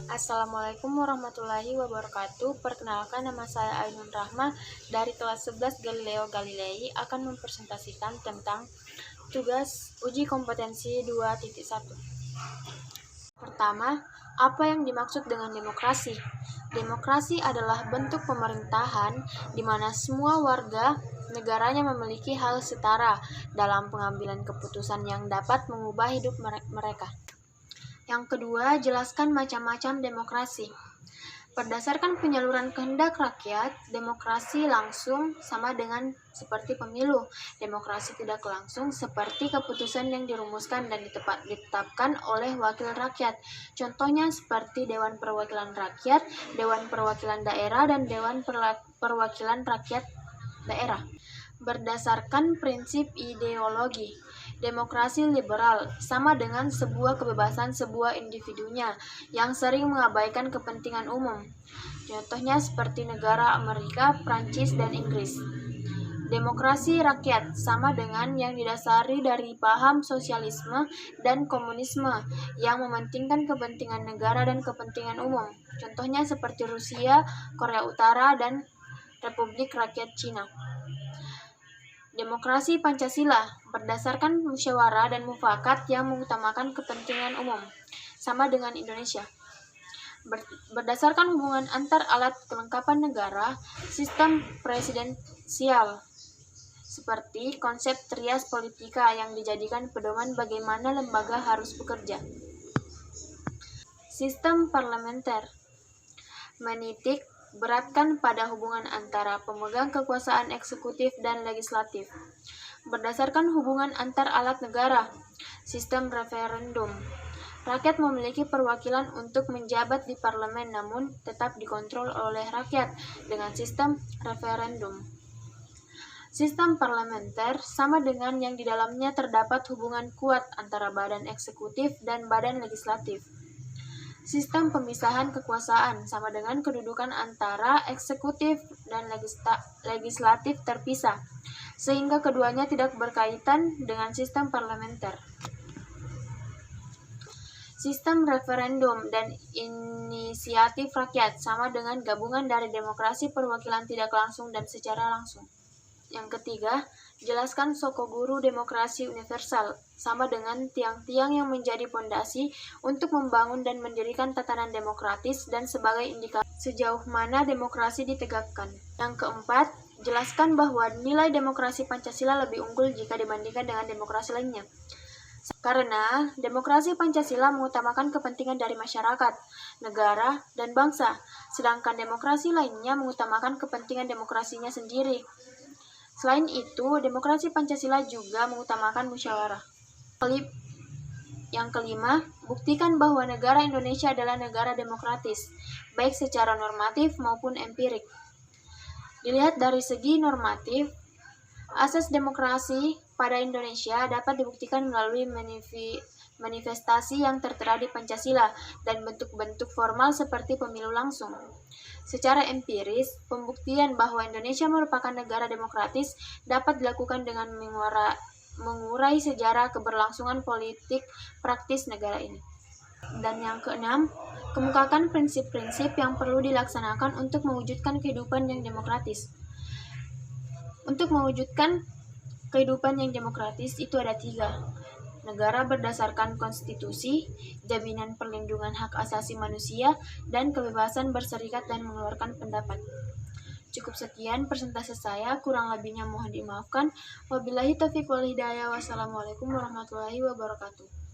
Assalamualaikum warahmatullahi wabarakatuh. Perkenalkan, nama saya Ainun Rahma dari kelas 11 Galileo Galilei akan mempresentasikan tentang tugas uji kompetensi 2.1. Pertama, apa yang dimaksud dengan demokrasi? Demokrasi adalah bentuk pemerintahan di mana semua warga negaranya memiliki hak setara dalam pengambilan keputusan yang dapat mengubah hidup mereka. Yang kedua, jelaskan macam-macam demokrasi. Berdasarkan penyaluran kehendak rakyat, demokrasi langsung sama dengan seperti pemilu. Demokrasi tidak langsung seperti keputusan yang dirumuskan dan ditetapkan oleh wakil rakyat. Contohnya seperti Dewan Perwakilan Rakyat, Dewan Perwakilan Daerah, dan Dewan Perwakilan Rakyat Daerah. Berdasarkan prinsip ideologi, demokrasi liberal sama dengan sebuah kebebasan sebuah individunya yang sering mengabaikan kepentingan umum. Contohnya seperti negara Amerika, Prancis, dan Inggris. Demokrasi rakyat sama dengan yang didasari dari paham sosialisme dan komunisme yang mementingkan kepentingan negara dan kepentingan umum. Contohnya seperti Rusia, Korea Utara, dan Republik Rakyat Cina. Demokrasi Pancasila berdasarkan musyawarah dan mufakat yang mengutamakan kepentingan umum, sama dengan Indonesia. Berdasarkan hubungan antar alat kelengkapan negara, sistem presidensial, seperti konsep trias politika yang dijadikan pedoman bagaimana lembaga harus bekerja. Sistem parlementer menitik beratkan pada hubungan antara pemegang kekuasaan eksekutif dan legislatif. Berdasarkan hubungan antar alat negara, sistem referendum. Rakyat memiliki perwakilan untuk menjabat di parlemen namun tetap dikontrol oleh rakyat dengan sistem referendum. Sistem parlementer sama dengan yang di dalamnya terdapat hubungan kuat antara badan eksekutif dan badan legislatif. Sistem pemisahan kekuasaan sama dengan kedudukan antara eksekutif dan legislatif terpisah, sehingga keduanya tidak berkaitan dengan sistem parlementer. Sistem referendum dan inisiatif rakyat sama dengan gabungan dari demokrasi perwakilan tidak langsung dan secara langsung. Yang ketiga, jelaskan sokoguru demokrasi universal, sama dengan tiang-tiang yang menjadi pondasi untuk membangun dan mendirikan tatanan demokratis dan sebagai indikator sejauh mana demokrasi ditegakkan. Yang keempat, jelaskan bahwa nilai demokrasi Pancasila lebih unggul jika dibandingkan dengan demokrasi lainnya. Karena demokrasi Pancasila mengutamakan kepentingan dari masyarakat, negara, dan bangsa, sedangkan demokrasi lainnya mengutamakan kepentingan demokrasinya sendiri. Selain itu, demokrasi Pancasila juga mengutamakan musyawarah. Yang kelima, buktikan bahwa negara Indonesia adalah negara demokratis, baik secara normatif maupun empirik. Dilihat dari segi normatif, asas demokrasi pada Indonesia dapat dibuktikan melalui manifestasi yang tertera di Pancasila dan bentuk-bentuk formal seperti pemilu langsung. Secara empiris, pembuktian bahwa Indonesia merupakan negara demokratis dapat dilakukan dengan mengurai sejarah keberlangsungan politik praktis negara ini. Dan yang keenam, kemukakan prinsip-prinsip yang perlu dilaksanakan untuk mewujudkan kehidupan yang demokratis. Untuk mewujudkan kehidupan yang demokratis itu ada 3. Negara berdasarkan konstitusi, jaminan perlindungan hak asasi manusia, dan kebebasan berserikat dan mengeluarkan pendapat. Cukup sekian presentasi saya, kurang lebihnya mohon dimaafkan. Wabillahi taufiq wal hidayah. Wassalamualaikum warahmatullahi wabarakatuh.